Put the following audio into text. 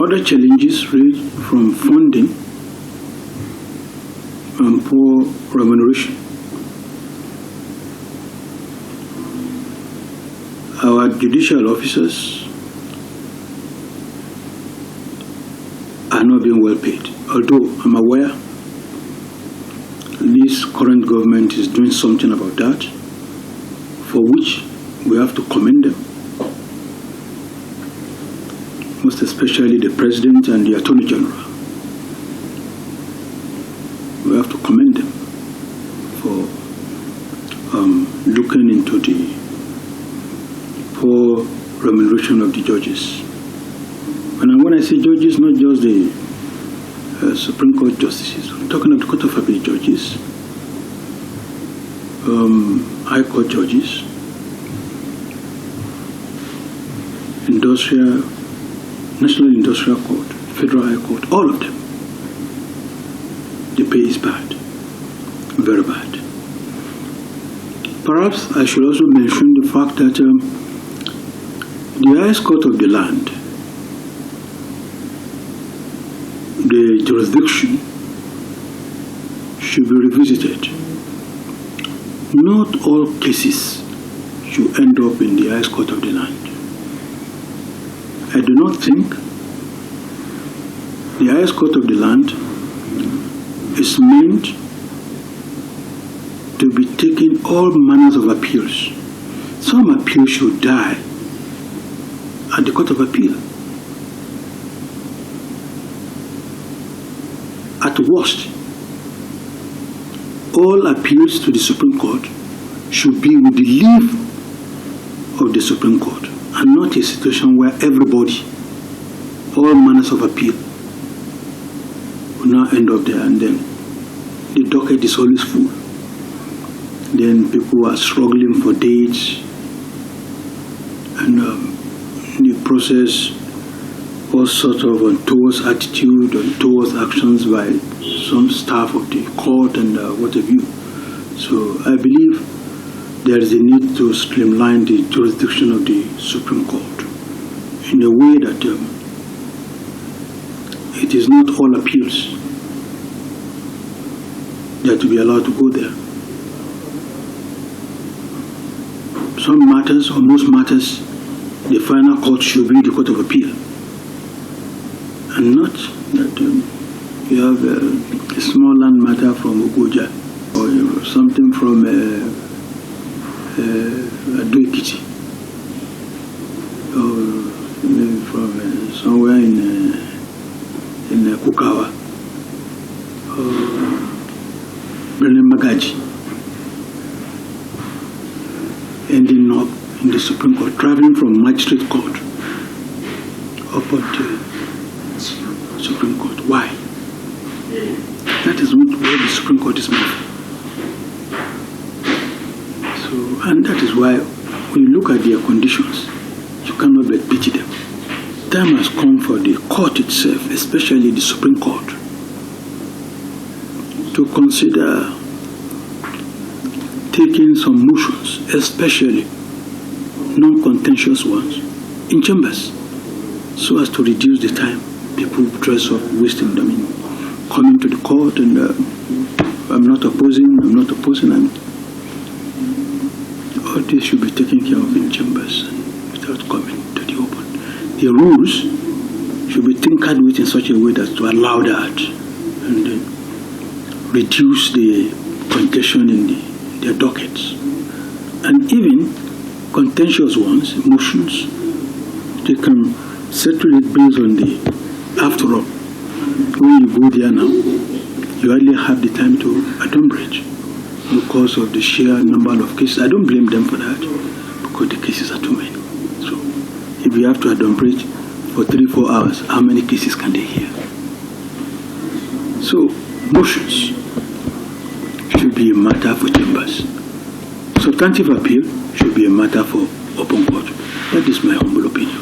Other challenges range from funding and poor remuneration. Our judicial officers are not being well paid, although I'm aware this current government is doing something about that, for which we have to commend them, most especially the President and the Attorney General. We have to commend them for looking into the poor remuneration of the judges. And when I say judges, not just the Supreme Court justices. I'm talking of the Court of Appeal judges, High Court judges, National Industrial Court, Federal High Court, all of them. The pay is bad, very bad. Perhaps I should also mention the fact that the highest court of the land, the jurisdiction, should be revisited. Not all cases should end up in the highest court of the land. I do not think the highest court of the land is meant to be taking all manners of appeals. Some appeals should die at the Court of Appeal. At worst, all appeals to the Supreme Court should be with the leave of the Supreme Court, and not a situation where everybody, all manners of appeal, will now end up there, and then the docket is always full. Then people are struggling for dates, and in the process, all sorts of untoward attitude, untoward actions by some staff of the court and what have you. So I believe there is a need to streamline the jurisdiction of the Supreme Court in a way that it is not all appeals that to be allowed to go there. Some matters, or most matters, the final court should be the Court of Appeal, and not that you have a small land matter from Ogoja or something from Adoikiti, or maybe from somewhere in Kukawa, or Brennan Magaji, ending up in the Supreme Court, traveling from Magistrate Court up to Supreme Court. Why? That is not where the Supreme Court is meant for. So, and that is why when you look at their conditions, you cannot but pity them. Time has come for the court itself, especially the Supreme Court, to consider taking some motions, especially non-contentious ones, in chambers, so as to reduce the time people dress up, wasting them in coming to the court. And I'm not opposing, and all this should be taken care of in chambers and without coming to the open. The rules should be tinkered with in such a way that to allow that and then reduce the congestion in their dockets. And even contentious ones, motions, they can settle it based on the, after all, when you go there now, you hardly have the time to adumbrate because of the sheer number of cases. I don't blame them for that, because the cases are too many. So if you have to adumbrate for 3-4 hours, how many cases can they hear? So motions should be a matter for chambers. Substantive appeal should be a matter for open court. That is my humble opinion.